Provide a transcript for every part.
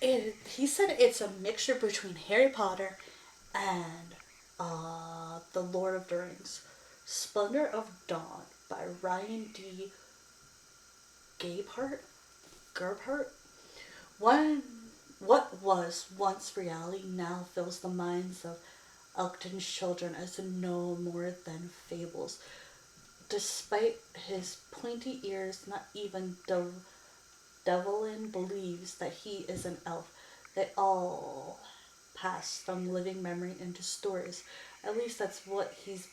He said it's a mixture between Harry Potter and The Lord of the Rings. Splendor of Dawn by Ryan D. Gabehart? Gerbhart? One, what was once reality now fills the minds of Elkton's children as no more than fables. Despite his pointy ears, not even Devlin believes that he is an elf. They all pass from living memory into stories. At least that's what he's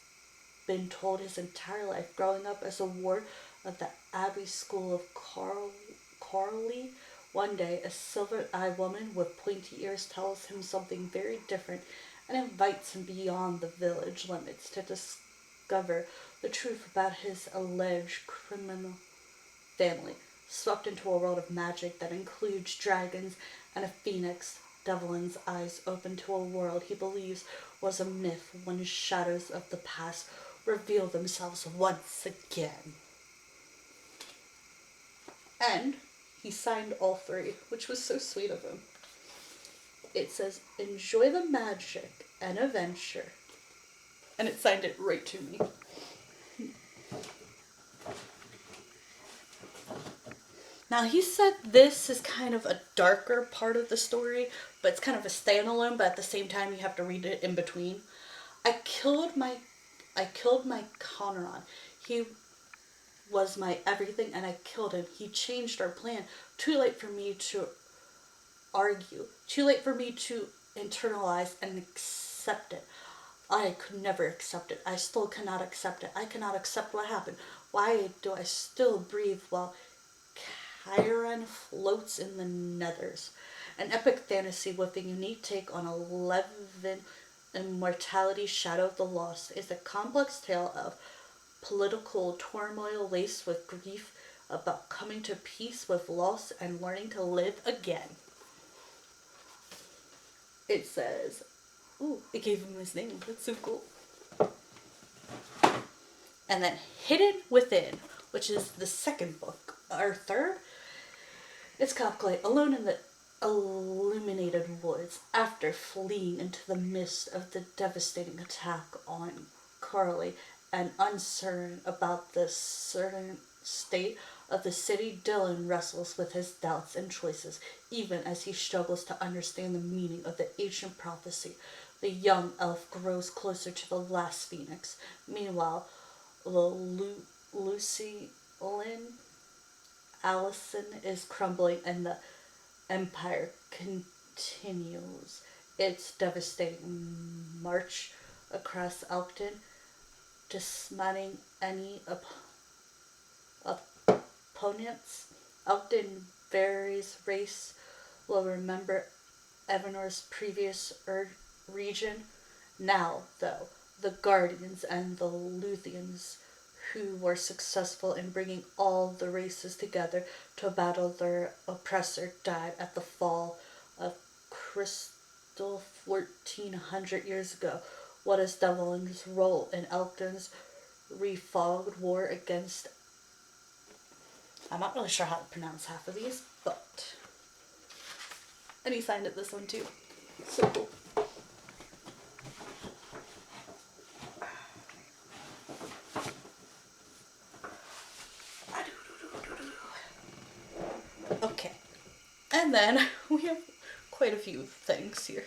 been told his entire life. Growing up as a ward of the Abbey School of Carly, one day a silver-eyed woman with pointy ears tells him something very different and invites him beyond the village limits to discover the truth about his alleged criminal family. Swept into a world of magic that includes dragons and a phoenix, Devlin's eyes open to a world he believes was a myth when the shadows of the past reveal themselves once again. And he signed all three, which was so sweet of him. It says, enjoy the magic and adventure. And it signed it right to me. Now, he said this is kind of a darker part of the story, but it's kind of a standalone, but at the same time you have to read it in between. I killed my Conron. He was my everything and I killed him. He changed our plan. Too late for me to argue. Too late for me to internalize and accept it. I could never accept it. I still cannot accept it. I cannot accept what happened. Why do I still breathe while Chiron floats in the nethers? An epic fantasy with a unique take on 11 immortality, Shadow of the Lost, is a complex tale of political turmoil laced with grief about coming to peace with loss and learning to live again. It says, ooh, it gave him his name. That's so cool. And then Hidden Within, which is the second book, or third. It's calculated alone in the illuminated woods after fleeing into the midst of the devastating attack on Carly and uncertain about the certain state of the city. Dylan wrestles with his doubts and choices, even as he struggles to understand the meaning of the ancient prophecy. The young elf grows closer to the last phoenix. Meanwhile, Lucy Lynn Allison is crumbling and the Empire continues its devastating march across Elkton, dismantling any opponents. Elkton Varys race will remember Evanor's previous region. Now, though, the Guardians and the Luthians, who were successful in bringing all the races together to battle their oppressor, died at the fall of Crystal 1400 years ago. What is Devlin's role in Elkton's refogged war against... I'm not really sure how to pronounce half of these, but... And he signed it this one too. So cool. Okay. And then we have quite a few things here.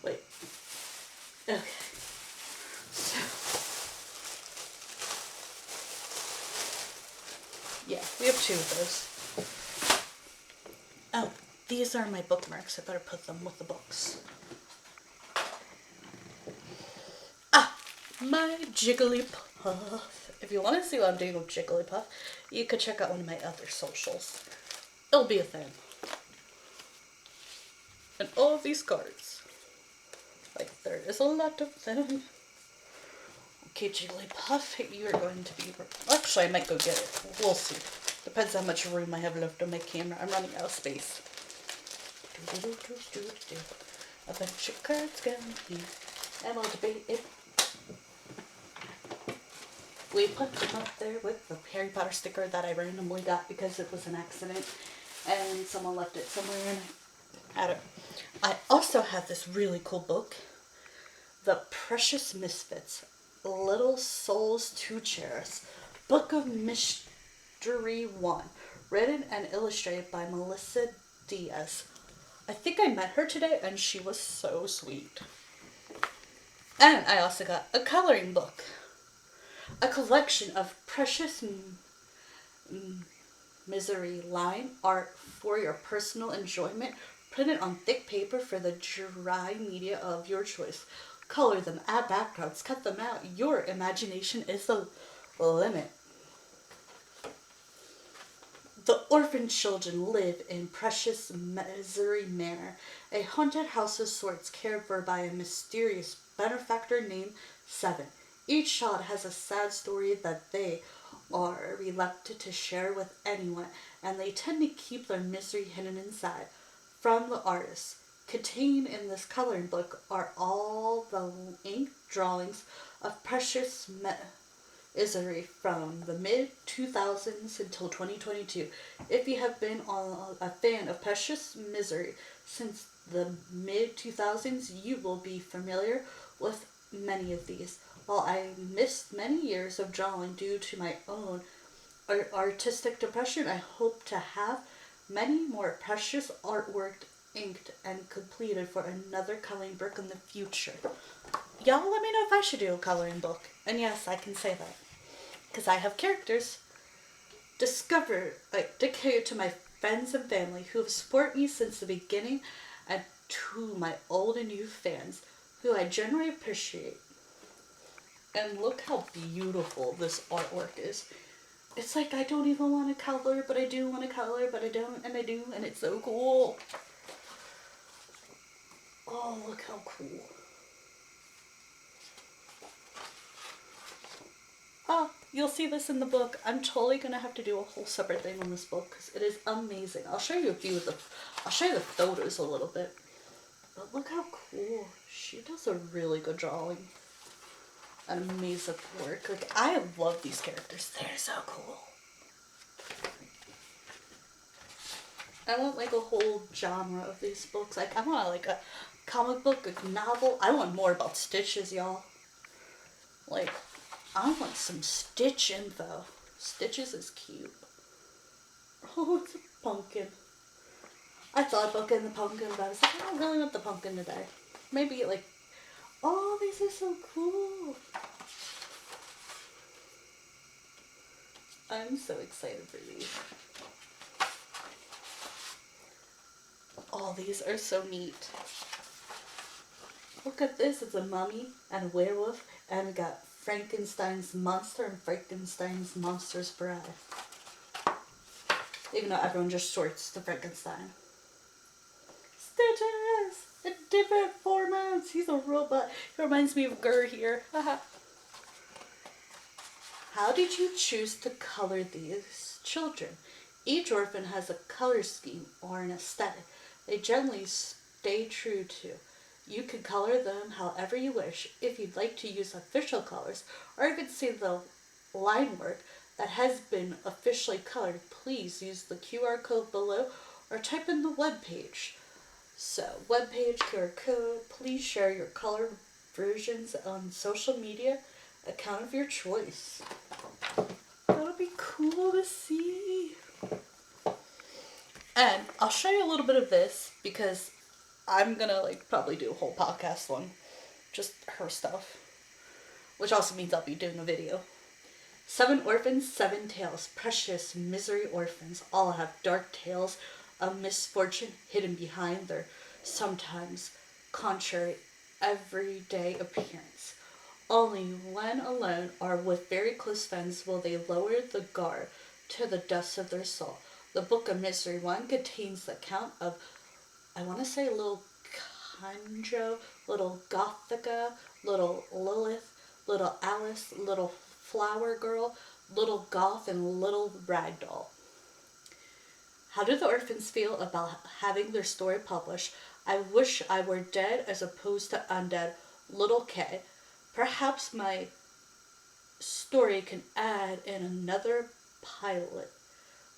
Wait. Okay. So, yeah, we have two of those. Oh, these are my bookmarks. I better put them with the books. Ah, my Jigglypuff. If you want to see what I'm doing with Jigglypuff, you could check out one of my other socials. It'll be a thing. And all of these cards. Like, there is a lot of them. Okay, Jigglypuff, you are going to be... Actually, I might go get it. We'll see. Depends how much room I have left on my camera. I'm running out of space. A bunch of cards going here. And we'll debate it. We put them up there with the Harry Potter sticker that I randomly got because it was an accident. and someone left it somewhere and I had it. I also have this really cool book, The Precious Misfits, Little Souls to Cherish, Book of Mystery 1, written and illustrated by Melissa Diaz. I think I met her today and she was so sweet. And I also got a coloring book, a collection of precious misery line art for your personal enjoyment, printed on thick paper for the dry media of your choice. Color them, add backgrounds, cut them out. Your imagination is the limit. The orphan children live in Precious Misery Manor, a haunted house of sorts cared for by a mysterious benefactor named Seven. Each child has a sad story that they are reluctant to share with anyone, and they tend to keep their misery hidden inside. From the artist. Contained in this coloring book are all the ink drawings of Precious Misery from the mid 2000s until 2022. If you have been a fan of Precious Misery since the mid 2000s, you will be familiar with many of these. While I missed many years of drawing due to my own artistic depression, I hope to have many more precious artwork inked and completed for another coloring book in the future. Y'all let me know if I should do a coloring book. And yes, I can say that. Because I have characters dedicated to my friends and family who have supported me since the beginning, and to my old and new fans who I genuinely appreciate. And look how beautiful this artwork is. It's like I don't even want to color, but I do want to color, but I don't, and I do, and it's so cool. Oh, look how cool. Oh, you'll see this in the book. I'm totally going to have to do a whole separate thing on this book because it is amazing. I'll show you I'll show you the photos a little bit. But look how cool. She does a really good drawing. An amazing work. Like, I love these characters. They're so cool. I want like a whole genre of these books. Like, I want like a comic book, a novel. I want more about Stitches, y'all. Like, I want some Stitch info. Stitches is cute. Oh, it's a pumpkin. I thought about getting the pumpkin, but I was like, I don't really want the pumpkin today. Maybe like, oh, these are so cool. I'm so excited for these. Oh, these are so neat. Look at this. It's a mummy and a werewolf, and we got Frankenstein's monster and Frankenstein's monster's bride. Even though everyone just sorts to Frankenstein. Stitches! In different formats. He's a robot. He reminds me of Gurr here. How did you choose to color these children? Each orphan has a color scheme or an aesthetic they generally stay true to. You can color them however you wish. If you'd like to use official colors, or even see the line work that has been officially colored, please use the QR code below or type in the web page. So, webpage, QR code, please share your color versions on social media account of your choice. That would be cool to see. And I'll show you a little bit of this because I'm gonna like probably do a whole podcast on just her stuff, which also means I'll be doing a video. 7 orphans, 7 tales. Precious misery orphans all have dark tales of misfortune hidden behind their sometimes contrary everyday appearance. Only when alone or with very close friends will they lower the guard to the depths of their soul. The Book of Mystery 1 contains the account of, I want to say, little Kanjo, little Gothica, little Lilith, little Alice, little Flower Girl, little Goth, and little Ragdoll. How do the orphans feel about having their story published? I wish I were dead as opposed to undead. Little K. Perhaps my story can add in another pilot.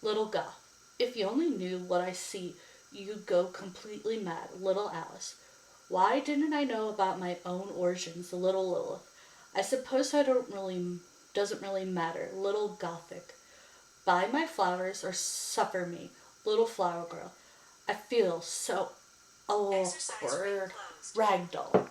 Little Goth. If you only knew what I see, you'd go completely mad, little Alice. Why didn't I know about my own origins, little Lilith? I suppose I don't really doesn't really matter, little Gothic. Buy my flowers or suffer me, little flower girl. I feel so awkward. Ragdoll.